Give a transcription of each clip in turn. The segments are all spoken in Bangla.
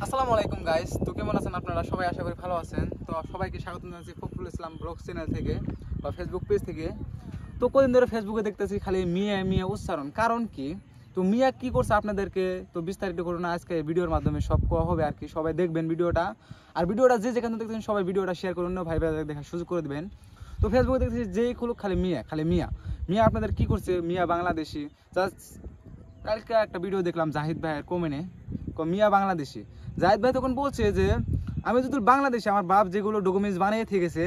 আসসালামু আলাইকুম গাইস, তো কেমন আছেন আপনারা সবাই? আশা করি ভালো আছেন। তো সবাইকে স্বাগত জানাচ্ছি ফখরুল ইসলাম ব্লগ চ্যানেল থেকে বা ফেসবুক পেজ থেকে। তো কদিন ধরে ফেসবুকে দেখতেছি খালি মিয়া মিয়া উচ্চারণ, কারণ কি? তো মিয়া কি করছে আপনাদেরকে তো বিস্তারিত করুন আজকে ভিডিওর মাধ্যমে সব কোয়া হবে আর কি। সবাই দেখবেন ভিডিওটা, আর ভিডিওটা যে যেখানে দেখতেছেন সবাই ভিডিওটা শেয়ার করুন, ভাই ভাই দেখার সুযোগ করে দেবেন। তো ফেসবুকে দেখতেছি যেই খুলুক খালি মিয়া খালি মিয়া মিয়া। আপনাদের কি করছে? মিয়া বাংলাদেশি। জাস্ট কালকে একটা ভিডিও দেখলাম জাহিদ ভাইয়ের কমেন্টে, মিয়া বাংলাদেশি। জাহিদ ভাই তখন বলছে যে আমি যদি বাংলাদেশে আমার বাপ যেগুলো ডকুমেন্টস বানিয়ে থেকেছে,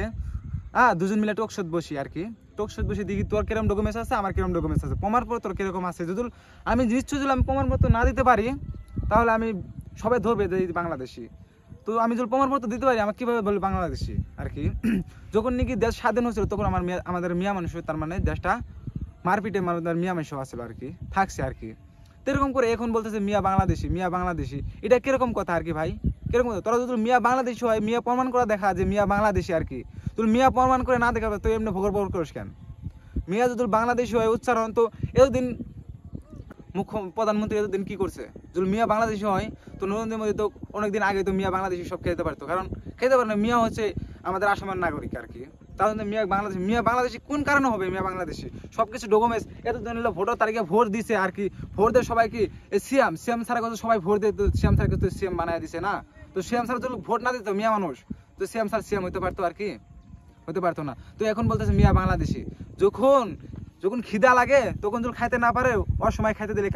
দুজন মিলে টকশোত বসি আর কি। টকশোত বসে দেখি তোর কিরকম ডকুমেন্টস আছে, আমার কিরকম ডকুমেন্টস আছে, প্রমাণপত্র তোর কিরকম আছে। যদি আমি নিশ্চয় যদি আমি প্রমাণপত্র না দিতে পারি তাহলে আমি সবাই ধরবে যে বাংলাদেশি। তো আমি যদি প্রমাণপত্র দিতে পারি আমাকে কীভাবে বলবে বাংলাদেশি আর কি। যখন নাকি দেশ স্বাধীন হয়েছিল তখন আমাদের মিয়া মানুষ, তার মানে দেশটা মারপিটে মিয়া মানুষ আসলো আর কি, থাকছে আর কি। এরকম করে এখন বলতেছে মিয়া বাংলাদেশি মিয়া বাংলাদেশি। এটা কিরকম কথা আর কি ভাই? কিরকম কথা? তোরা যদি মিয়া বাংলাদেশি হয়, মিয়া প্রমাণ করা দেখা যে মিয়া বাংলাদেশি আর কি। তুই মিয়া প্রমাণ করে না দেখাবে তুই এমনি ভগর ভগর করিস কেন? মিয়া যদি বাংলাদেশি হয় উচ্চারণ, তো এতদিন প্রধানমন্ত্রী এতদিন কি করছে? যদি মিয়া বাংলাদেশি হয় তো নরেন্দ্র মোদী তো অনেকদিন আগে তো মিয়া বাংলাদেশি সব খেতে পারতো, কারণ খেতে পারে না। মিয়া হচ্ছে আমাদের আসামের নাগরিক আর কি। তার জন্য মিয়া বাংলাদেশি কোন কারণে হবে মিয়া বাংলাদেশি? সবকিছু ডকুমেন্টস এতদিন হলো ভোটার তারিখে ভোট দিছে আর কি। ভোট দিয়ে সবাই কি সিএম ছাড়া কত সবাই ভোট দিয়ে, সিএম ছাড়া তো সিএম বানায় দিছে না। তো সিএম ছাড়া যদি ভোট না দিত মিয়া মানুষ, তো সিএম ছাড়া সিএম হইতে পারতো আর কি? হতে পারতো না। তো এখন বলতেছে মিয়া বাংলাদেশি। যখন যখন খিদা লাগে তখন যদি খাইতে না পারে অসময় খাইতে দিলে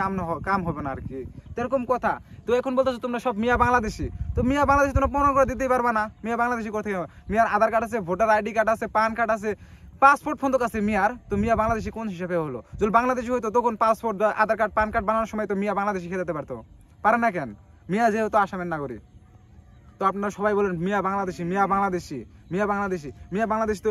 কাম হবে না আর কি, এরকম কথা। তো এখন বলতেছো তোমরা সব মিয়া বাংলাদেশি। তো মিয়া বাংলাদেশি তোমরা প্রমাণ করে দিতেই পারবা না মিয়া বাংলাদেশি কোথায়। মিয়ার আধার কার্ড আছে, ভোটার আইডি কার্ড আছে, পান কার্ড আছে, পাসপোর্ট ফোন তো আছে মিয়ার। তো মিয়া বাংলাদেশি কোন হিসাবে হলো? যদি বাংলাদেশি হইতো তখন পাসপোর্ট আধার কার্ড পান কার্ড বানানোর সময় তো মিয়া বাংলাদেশি খেতে দিতে পারতো, পারে না কেন? মিয়া যেহেতু আসামের নাগরিক। তো আপনারা সবাই বলেন মিয়া বাংলাদেশি মিয়া বাংলাদেশি মিয়া বাংলাদেশি মিয়া বাংলাদেশি। তো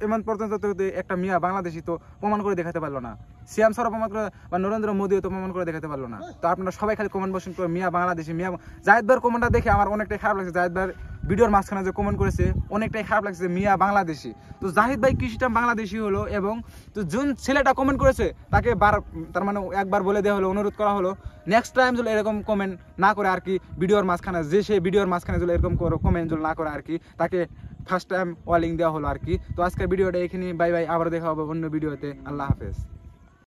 এমন পর্যন্ত তো একটা মিয়া বাংলাদেশি তো প্রমাণ করে দেখাতে পারলো না। সিএম সরব প্রমাণ করে বা নরেন্দ্র মোদীও তো প্রমাণ করে দেখাতে পারলো না। তো আপনারা সবাই খালি কমেন্ট বসেন করে মিয়া বাংলাদেশি মিয়া। জাহিদ ভাইয়ের কমেন্টটা দেখে আমার অনেকটাই খারাপ লাগছে। জাহিদ ভাইয়ের ভিডিওর মাঝখানে যে কমেন্ট করেছে অনেকটাই খারাপ লাগছে মিয়া বাংলাদেশি। তো জাহিদ ভাই কিছুটা বাংলাদেশি হলো, এবং তো যোন ছেলেটা কমেন্ট করেছে তাকে তার মানে একবার বলে দেওয়া হলো, অনুরোধ করা হলো নেক্সট টাইম যদি এরকম কমেন্ট না করে আর কি ভিডিওর মাঝখানে, যে সে ভিডিওর মাঝখানে যদি এরকম কমেন্ট যদি না করে আর কি, তাকে ফার্স্ট টাইম ওয়ার্নিং দেওয়া হলো আর কি। তো আজকের ভিডিওটা এখানে বাই বাই, আবার দেখা হবে অন্য ভিডিওতে। আল্লাহ হাফেজ।